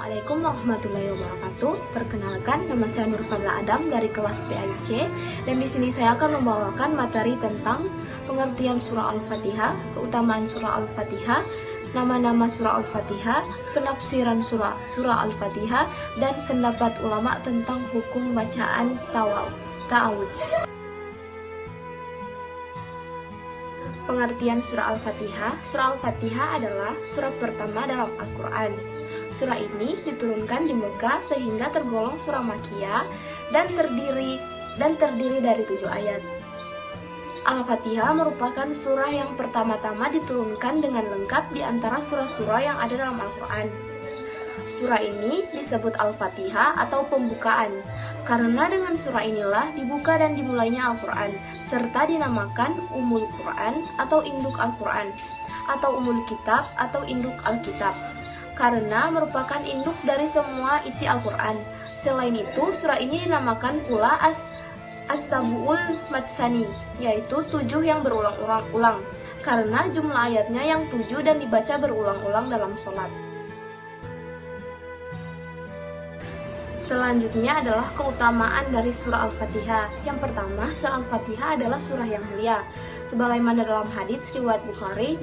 Assalamualaikum warahmatullahi wabarakatuh. Perkenalkan, nama saya Nur Fadla Adam dari kelas PAIC, dan di sini saya akan membawakan materi tentang pengertian surah Al-Fatihah, keutamaan surah Al-Fatihah, nama-nama surah Al-Fatihah, penafsiran surah Al-Fatihah, dan pendapat ulama tentang hukum bacaan ta'awudz. Pengertian surah Al-Fatihah. Surah Al-Fatihah adalah surah pertama dalam Al-Quran. Surah ini diturunkan di Mekah sehingga tergolong surah Makkiyah dan terdiri dari 7 ayat. Al-Fatihah merupakan surah yang pertama-tama diturunkan dengan lengkap di antara surah-surah yang ada dalam Al-Quran. Surah ini disebut Al-Fatihah atau pembukaan, karena dengan surah inilah dibuka dan dimulainya Al-Quran, serta dinamakan Ummul Quran atau induk Al-Quran, atau Ummul Kitab atau induk Alkitab, karena merupakan induk dari semua isi Al-Quran. Selain itu, surah ini dinamakan pula As-Sab'ul Matsani, yaitu 7 yang berulang-ulang, karena jumlah ayatnya yang 7 dan dibaca berulang-ulang dalam sholat. Selanjutnya adalah keutamaan dari surah Al-Fatihah. Yang pertama, surah Al-Fatihah adalah surah yang mulia. Sebagaimana dalam hadis riwayat Bukhari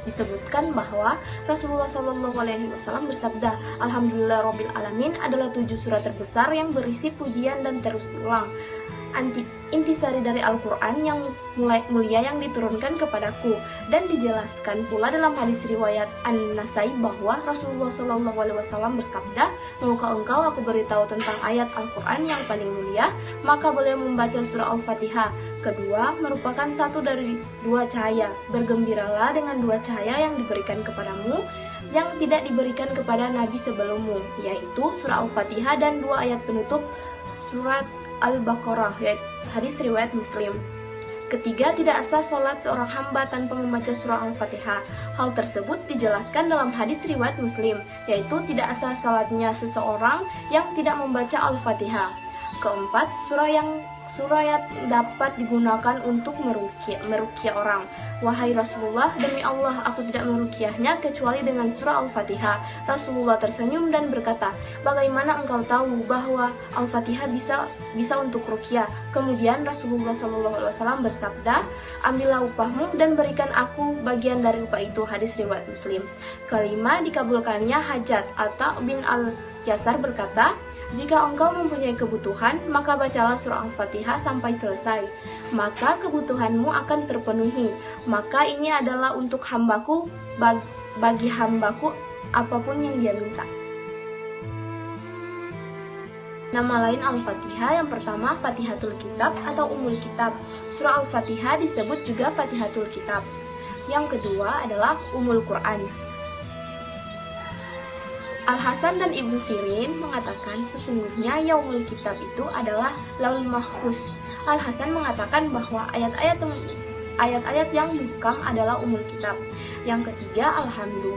disebutkan bahwa Rasulullah SAW bersabda, Alhamdulillah Rabbil Alamin adalah 7 surah terbesar yang berisi pujian dan terus diulang. Intisari dari Al-Quran yang mulia yang diturunkan kepadaku. Dan dijelaskan pula dalam hadis riwayat An-Nasai bahwa Rasulullah SAW bersabda, maukah engkau aku beritahu tentang ayat Al-Quran yang paling mulia? Maka boleh membaca surah Al-Fatihah. Kedua, merupakan satu dari 2 cahaya. Bergembiralah dengan 2 cahaya yang diberikan kepadamu yang tidak diberikan kepada Nabi sebelummu, yaitu surah Al-Fatihah dan 2 ayat penutup surat Al-Baqarah, hadis riwayat Muslim. Ketiga, tidak sah sholat seorang hamba tanpa membaca surah Al-Fatihah. Hal tersebut dijelaskan dalam hadis riwayat Muslim, yaitu tidak sah sholatnya seseorang yang tidak membaca Al-Fatihah. Keempat, surah yang dapat digunakan untuk meruqyah orang. Wahai Rasulullah, demi Allah aku tidak meruqyahnya kecuali dengan surah Al-Fatihah. Rasulullah tersenyum dan berkata, bagaimana engkau tahu bahwa Al-Fatihah bisa untuk ruqyah? Kemudian Rasulullah SAW bersabda, ambillah upahmu dan berikan aku bagian dari upah itu. Hadis riwayat Muslim. Kelima, dikabulkannya hajat. Atta bin Al-Yasar berkata, jika engkau mempunyai kebutuhan, maka bacalah surah Al-Fatihah sampai selesai, maka kebutuhanmu akan terpenuhi. Maka ini adalah untuk hambaku, bagi hambaku apapun yang dia minta. Nama lain Al-Fatihah yang pertama Fatihatul Kitab atau Ummul Kitab. Surah Al-Fatihah disebut juga Fatihatul Kitab. Yang kedua adalah Ummul Quran. Al-Hasan dan Ibnu Sirin mengatakan sesungguhnya Yaumul Kitab itu adalah Laul Mahfuz. Al-Hasan mengatakan bahwa ayat-ayat yang muhkam adalah Ummul Kitab. Yang ketiga, Alhamdu.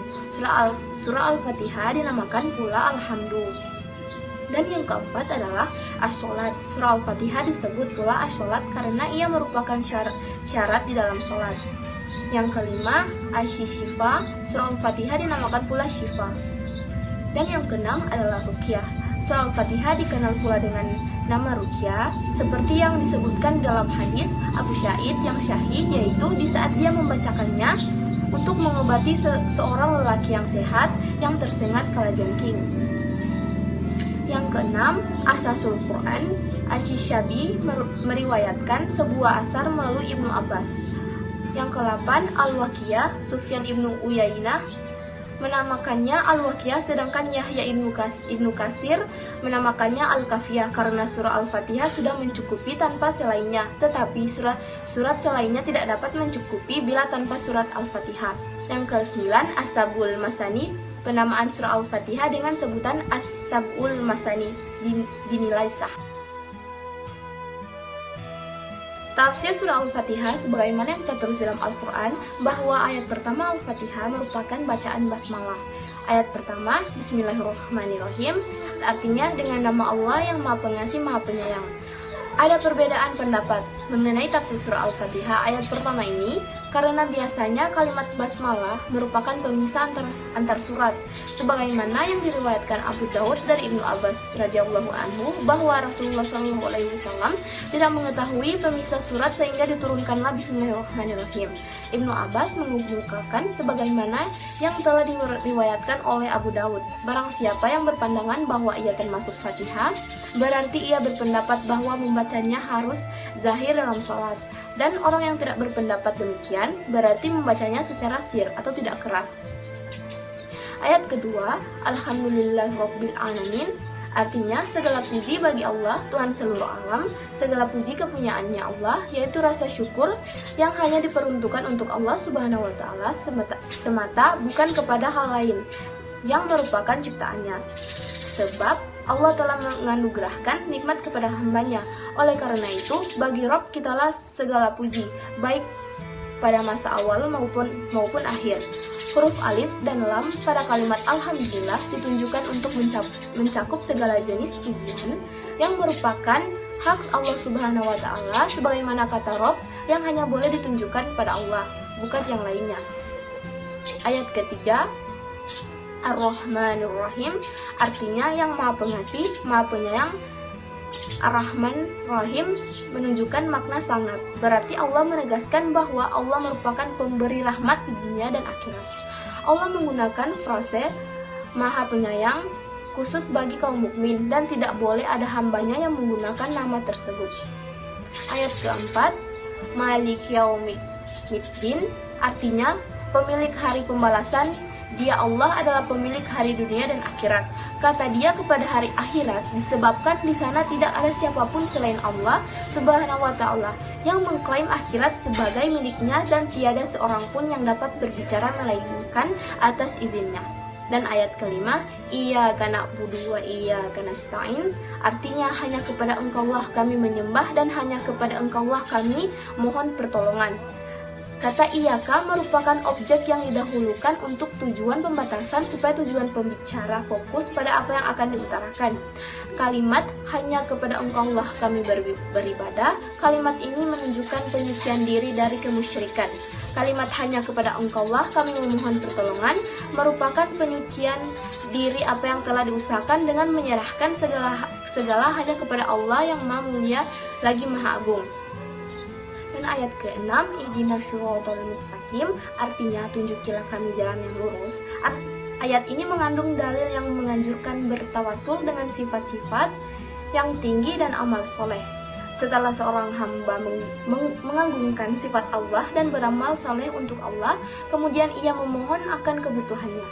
Surah Al-Fatihah dinamakan pula Alhamdu. Dan yang keempat adalah As-Sholat. Surah Al-Fatihah disebut pula As-Sholat karena ia merupakan syarat di dalam sholat. Yang kelima, Asy-Syifa. Surah Al-Fatihah dinamakan pula Syifa. Dan yang keenam adalah ruqyah. Surah Al-Fatihah dikenal pula dengan nama ruqyah, seperti yang disebutkan dalam hadis Abu Sa'id yang syahih, yaitu di saat dia membacakannya untuk mengobati seorang lelaki yang sehat yang tersengat kalajengking. Yang keenam, Asasul Quran. Asy-Syabi meriwayatkan sebuah asar melalui Ibnu Abbas. Yang ke-8, Al-Waqiyah. Sufyan Ibnu Uyainah menamakannya Al-Waqiyah, sedangkan Yahya Ibnu Katsir menamakannya Al-Kafiyah karena surah Al-Fatihah sudah mencukupi tanpa selainnya, tetapi surat selainnya tidak dapat mencukupi bila tanpa surat Al-Fatihah. Yang ke-9, As-Sab'ul Masani. Penamaan surah Al-Fatihah dengan sebutan As-Sab'ul Masani dinilai sah. Tafsir surah Al-Fatihah sebagaimana yang tertulis dalam Al-Quran, bahwa ayat pertama Al-Fatihah merupakan bacaan basmalah. Ayat pertama, Bismillahirrahmanirrahim, artinya dengan nama Allah yang Maha Pengasih Maha Penyayang. Ada perbedaan pendapat mengenai tafsir surah Al-Fatihah ayat pertama ini karena biasanya kalimat basmalah merupakan pemisah antar surat, sebagaimana yang diriwayatkan Abu Daud dari Ibnu Abbas radhiyallahu anhu bahwa Rasulullah SAW tidak mengetahui pemisah surat sehingga diturunkanlah Bismillahirrahmanirrahim. Ibnu Abbas mengemukakan sebagaimana yang telah diriwayatkan oleh Abu Daud. Barang siapa yang berpandangan bahwa ia termasuk Fatihah, berarti ia berpendapat bahwa membacanya harus zahir dalam sholat. Dan orang yang tidak berpendapat demikian berarti membacanya secara sir atau tidak keras. Ayat kedua, Alhamdulillahirabbil alamin, artinya segala puji bagi Allah, Tuhan seluruh alam. Segala puji kepunyaannya Allah, yaitu rasa syukur yang hanya diperuntukkan untuk Allah Subhanahu wa taala semata, bukan kepada hal lain yang merupakan ciptaannya. Sebab Allah telah menganugerahkan nikmat kepada hambanya. Oleh karena itu, bagi Rabb kitalah segala puji, baik pada masa awal maupun akhir. Huruf alif dan lam pada kalimat Alhamdulillah ditunjukkan untuk mencakup segala jenis pujian yang merupakan hak Allah Subhanahu wa taala, sebagaimana kata Rabb yang hanya boleh ditunjukkan pada Allah, bukan yang lainnya. Ayat ketiga, Ar-Rahmanir-Rahim, artinya yang Maha Pengasih, Maha Penyayang. Ar-Rahman Rahim menunjukkan makna sangat. Berarti Allah menegaskan bahwa Allah merupakan pemberi rahmat di dunia dan akhirat. Allah menggunakan frase Maha Penyayang khusus bagi kaum mukmin dan tidak boleh ada hambanya yang menggunakan nama tersebut. Ayat keempat, Malik Yaumiddin, artinya pemilik hari pembalasan. Dia Allah adalah pemilik hari dunia dan akhirat. Kata dia kepada hari akhirat disebabkan di sana tidak ada siapapun selain Allah Subhanahu wa taala yang mengklaim akhirat sebagai miliknya dan tiada seorang pun yang dapat berbicara melainkan atas izinnya. Dan ayat kelima, Iyyaka na'budu wa iyyaka nasta'in, artinya hanya kepada Engkaulah kami menyembah dan hanya kepada Engkaulah kami mohon pertolongan. Kata iyaka merupakan objek yang didahulukan untuk tujuan pembatasan supaya tujuan pembicara fokus pada apa yang akan diutarakan. Kalimat hanya kepada Engkaulah kami beribadah, kalimat ini menunjukkan penyucian diri dari kemusyrikan. Kalimat hanya kepada Engkaulah kami memohon pertolongan merupakan penyucian diri apa yang telah diusahakan dengan menyerahkan segala hanya kepada Allah yang Maha Mulia lagi Maha Agung. Dan ayat ke-6, Ihdinas syiratal mustaqim, artinya tunjukilah kami jalan yang lurus. Ayat ini mengandung dalil yang menganjurkan bertawasul dengan sifat-sifat yang tinggi dan amal soleh. Setelah seorang hamba mengagungkan sifat Allah dan beramal soleh untuk Allah, kemudian ia memohon akan kebutuhannya.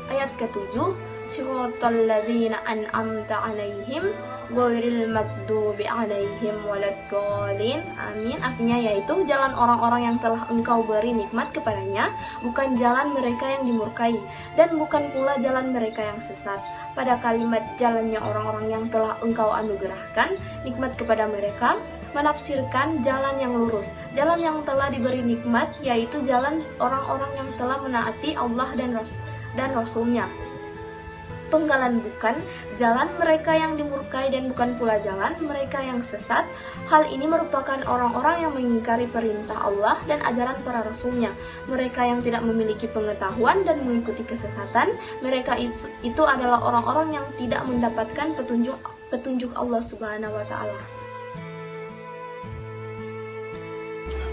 Ayat ke-7, Syiratal ladzina an'amta 'alaihim ghairil maghdubi 'alaihim waladdallin. Amin. Artinya yaitu jalan orang-orang yang telah Engkau beri nikmat kepadanya, bukan jalan mereka yang dimurkai dan bukan pula jalan mereka yang sesat. Pada kalimat jalannya orang-orang yang telah Engkau anugerahkan nikmat kepada mereka menafsirkan jalan yang lurus, jalan yang telah diberi nikmat, yaitu jalan orang-orang yang telah menaati Allah dan Rasul-Nya. Penggalan bukan jalan mereka yang dimurkai dan bukan pula jalan mereka yang sesat. Hal ini merupakan orang-orang yang mengingkari perintah Allah dan ajaran para rasulnya. Mereka yang tidak memiliki pengetahuan dan mengikuti kesesatan. Mereka itu adalah orang-orang yang tidak mendapatkan petunjuk Allah Subhanahu wa taala.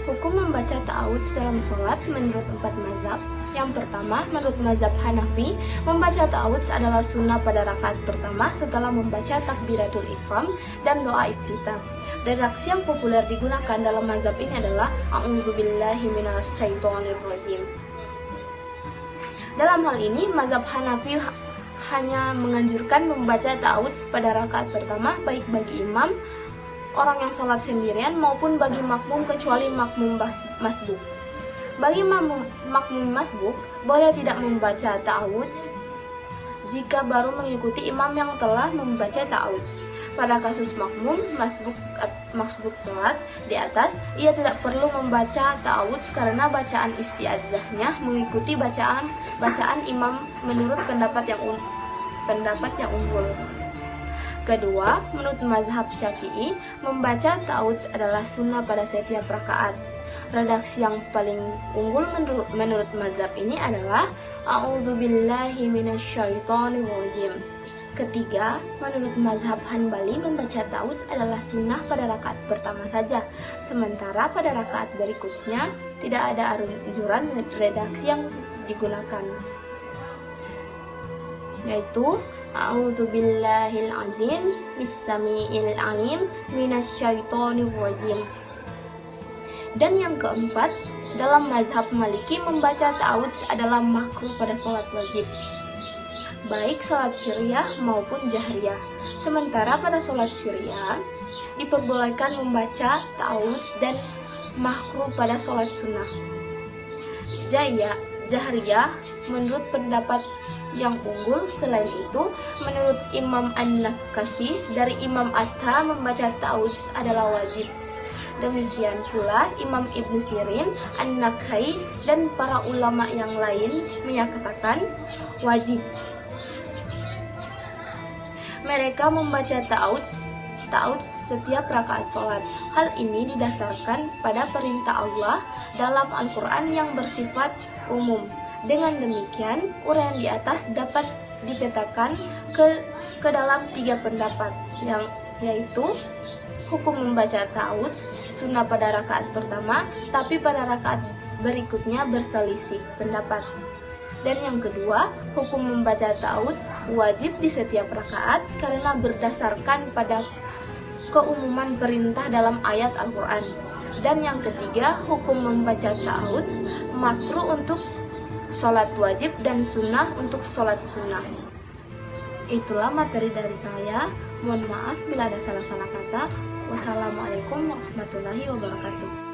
Hukum membaca ta'awudz dalam sholat menurut 4 mazhab. Yang pertama, menurut mazhab Hanafi, membaca ta'awudz adalah sunnah pada rakaat pertama setelah membaca takbiratul ihram dan doa iftitah. Redaksi yang populer digunakan dalam mazhab ini adalah A'udzubillahi minasyaitonirrajim. Dalam hal ini, mazhab Hanafi hanya menganjurkan membaca ta'awudz pada rakaat pertama baik bagi imam, orang yang sholat sendirian maupun bagi makmum kecuali makmum masbuk. Bagi makmum masbuk boleh tidak membaca ta'awudz jika baru mengikuti imam yang telah membaca ta'awudz. Pada kasus makmum masbuk sholat di atas, ia tidak perlu membaca ta'awudz karena bacaan isti'adzahnya mengikuti bacaan imam menurut pendapat yang unggul. Kedua, menurut mazhab Syafi'i, membaca ta'awudz adalah sunnah pada setiap rakaat. Redaksi yang paling unggul menurut mazhab ini adalah A'udzubillahi minasyaitonirrajim. Ketiga, menurut mazhab Hanbali, membaca ta'awudz adalah sunnah pada rakaat pertama saja, sementara pada rakaat berikutnya tidak ada anjuran redaksi yang digunakan, yaitu A'udzubillahil azim bis-sami'il alim minasyaitonir rajim. Dan yang keempat, dalam mazhab Maliki membaca ta'awudz adalah makruh pada sholat wajib, baik sholat syiriah maupun jahriyah. Sementara pada sholat syiriah diperbolehkan membaca ta'awudz dan makruh pada sholat sunnah. Jahriyah menurut pendapat yang unggul. Selain itu, menurut Imam An-Naqashi dari Imam Atta, membaca ta'awudz adalah wajib. Demikian pula Imam Ibnu Sirin, An-Nakhai, dan para ulama yang lain menyatakan wajib. Mereka membaca ta'awudz setiap rakaat sholat. Hal ini didasarkan pada perintah Allah dalam Al-Quran yang bersifat umum. Dengan demikian, uraian di atas dapat dipetakan ke dalam 3 pendapat, yaitu hukum membaca ta'awudz sunnah pada rakaat pertama, tapi pada rakaat berikutnya berselisih pendapat. Dan yang kedua, hukum membaca ta'awudz wajib di setiap rakaat karena berdasarkan pada keumuman perintah dalam ayat Al-Quran. Dan yang ketiga, hukum membaca ta'awudz makruh untuk sholat wajib dan sunnah untuk sholat sunnah. Itulah materi dari saya. Mohon maaf bila ada salah-salah kata. Wassalamualaikum warahmatullahi wabarakatuh.